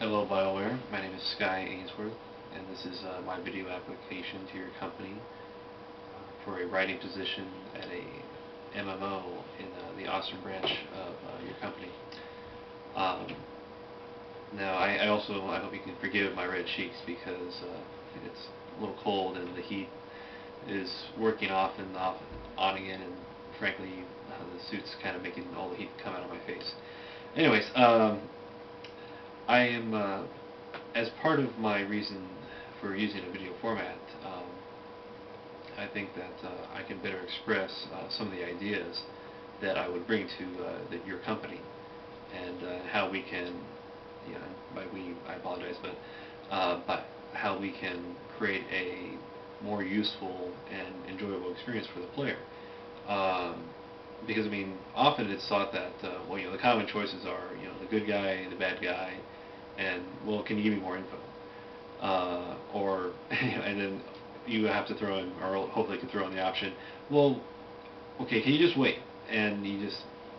Hello Bioware, my name is Sky Ainsworth, and this is my video application to your company for a writing position at a MMO in the Austin branch of your company. Um, Now, I hope you can forgive my red cheeks because it's a little cold and the heat is working off and on again, and frankly, the suit's kind of making all the heat come out of my face. Anyways, I am, as part of my reason for using a video format, I think that I can better express some of the ideas that I would bring to your company, and how we can, by we, I apologize, but how we can create a more useful and enjoyable experience for the player. Because I mean, often it's thought that well, the common choices are the good guy, the bad guy, and well, can you give me more info? Or and then you have to throw in, or hopefully you can throw in the option, well, okay, can you just wait? And you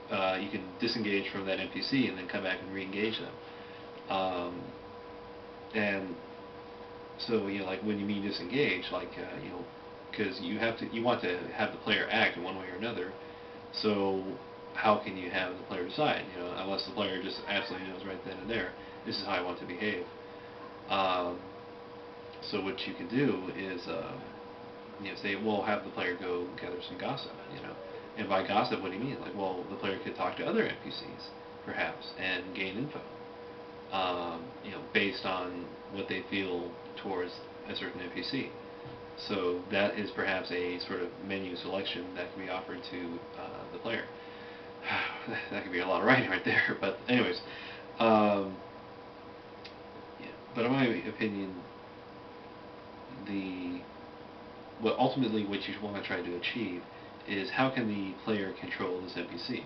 can disengage from that NPC and then come back and re-engage them. And so like when you mean disengage, like because you want to have the player act in one way or another. So how can you have the player decide? Unless the player just absolutely knows right then and there, this is how I want to behave. So what you can do is say, well, have the player go gather some gossip. And by gossip, what do you mean? Like, well, the player could talk to other NPCs perhaps and gain info. Based on what they feel towards a certain NPC. So that is perhaps a sort of menu selection that can be offered to the player. That could be a lot of writing right there, but anyways. But in my opinion, ultimately what you want to try to achieve is how can the player control this NPC?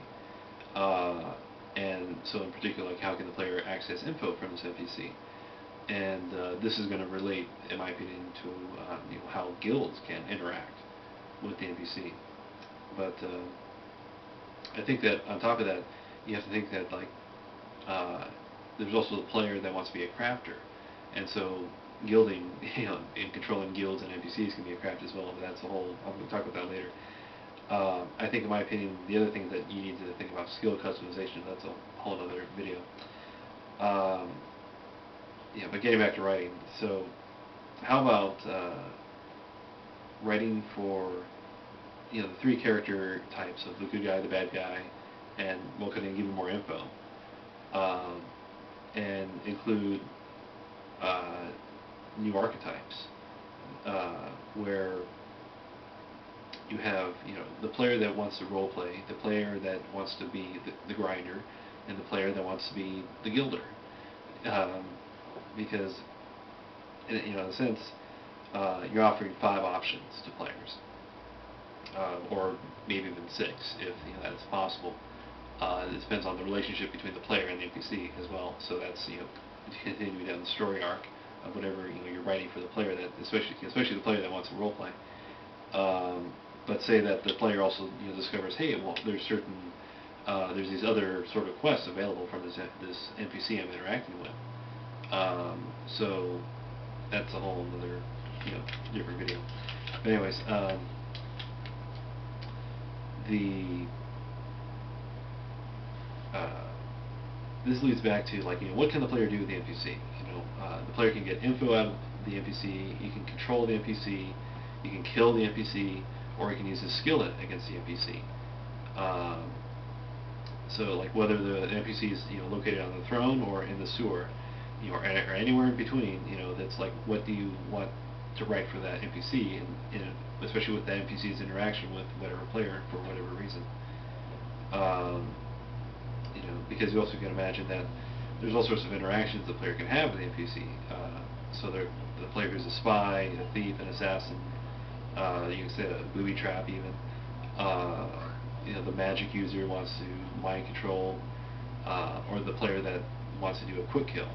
And so in particular, like how can the player access info from this NPC? And this is going to relate, in my opinion, to how guilds can interact with the NPC. But I think that on top of that, you have to think that there's also the player that wants to be a crafter, and so guilding, in controlling guilds and NPCs can be a craft as well. But that's a whole. I'm going to talk about that later. I think, in my opinion, the other thing that you need to think about skill customization. That's a whole other video. But getting back to writing. So, how about writing for the three character types of the good guy, the bad guy, and what can I give you more info? And include new archetypes where you have the player that wants to role play, the player that wants to be the grinder, and the player that wants to be the guilder. Because in a sense, you're offering 5 options to players, or maybe even 6 if that's possible. It depends on the relationship between the player and the NPC as well. So that's continuing down the story arc of whatever you're writing for the player, that especially the player that wants to role play. But say that the player also discovers, hey, well, there's these other sort of quests available from this NPC I'm interacting with. So that's a whole other different video. But anyways, this leads back to what can the player do with the NPC? The player can get info out of the NPC. He can control the NPC. He can kill the NPC, or he can use his skillet against the NPC. So whether the NPC is located on the throne or in the sewer, or anywhere in between, that's what do you want to write for that NPC, and especially with that NPC's interaction with whatever player for whatever reason. Because you also can imagine that there's all sorts of interactions the player can have with the NPC. So the player who's a spy, a thief, an assassin, you can say a booby trap even. The magic user wants to mind control, or the player that wants to do a quick kill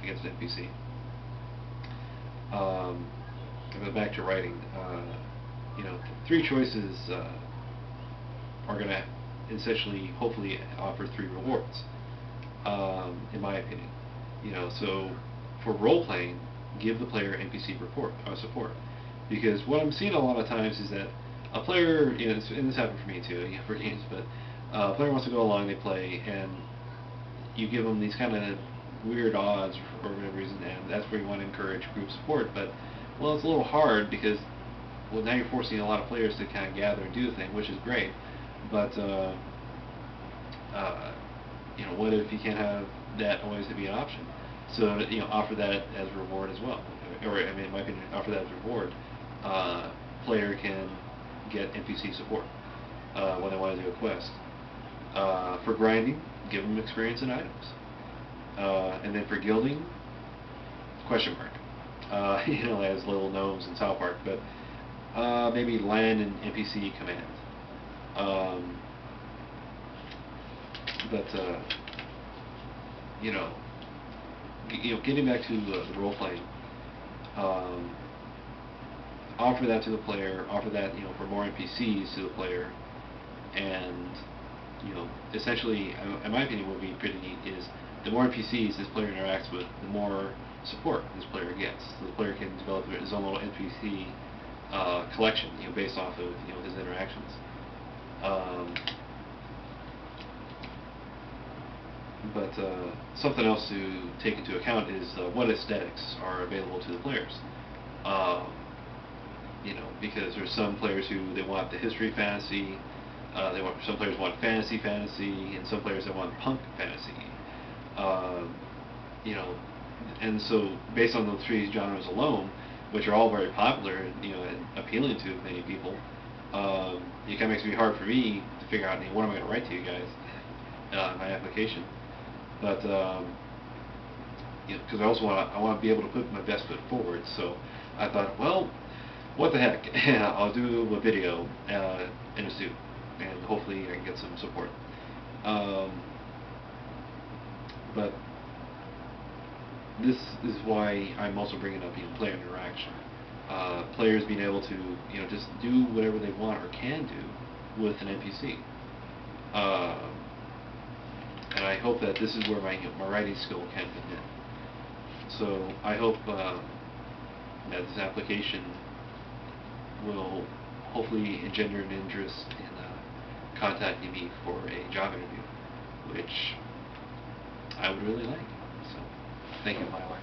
against an NPC. But back to writing. 3 choices are going to essentially, hopefully, offer 3 rewards, in my opinion. So for role playing, give the player NPC support, because what I'm seeing a lot of times is that a player, and this happened for me too, for games, but a player wants to go along, they play, and you give them these kind of weird odds for whatever reason, and that's where you want to encourage group support. But well, it's a little hard because now you're forcing a lot of players to kind of gather and do the thing, which is great, but what if you can't have that always to be an option? So offer that as reward as well, or I mean, in my opinion, offer that as reward. Player can get NPC support when they want to do a quest. For grinding, give them experience and items. And then for guilding, question mark. As little gnomes in South Park, but maybe land and NPC command. But getting back to the role playing, offer that to the player. Offer that for more NPCs to the player, and essentially, in my opinion, what would be pretty neat is the more NPCs this player interacts with, the more support this player gets. So the player can develop his own little NPC collection, based off of his interactions. But something else to take into account is what aesthetics are available to the players. Because there's some players who they want the history fantasy, some players want fantasy, and some players that want punk fantasy. And so based on those three genres alone, which are all very popular, and appealing to many people, it kind of makes it hard for me to figure out what am I going to write to you guys in my application. But because I also want to be able to put my best foot forward. So I thought, well, what the heck? I'll do a video in a suit, and hopefully I can get some support. But this is why I'm also bringing up player interaction. Players being able to just do whatever they want or can do with an NPC. And I hope that this is where my writing skill can fit in. So I hope that this application will hopefully engender an interest in contacting me for a job interview, which I would really like. So thank you, Bioware.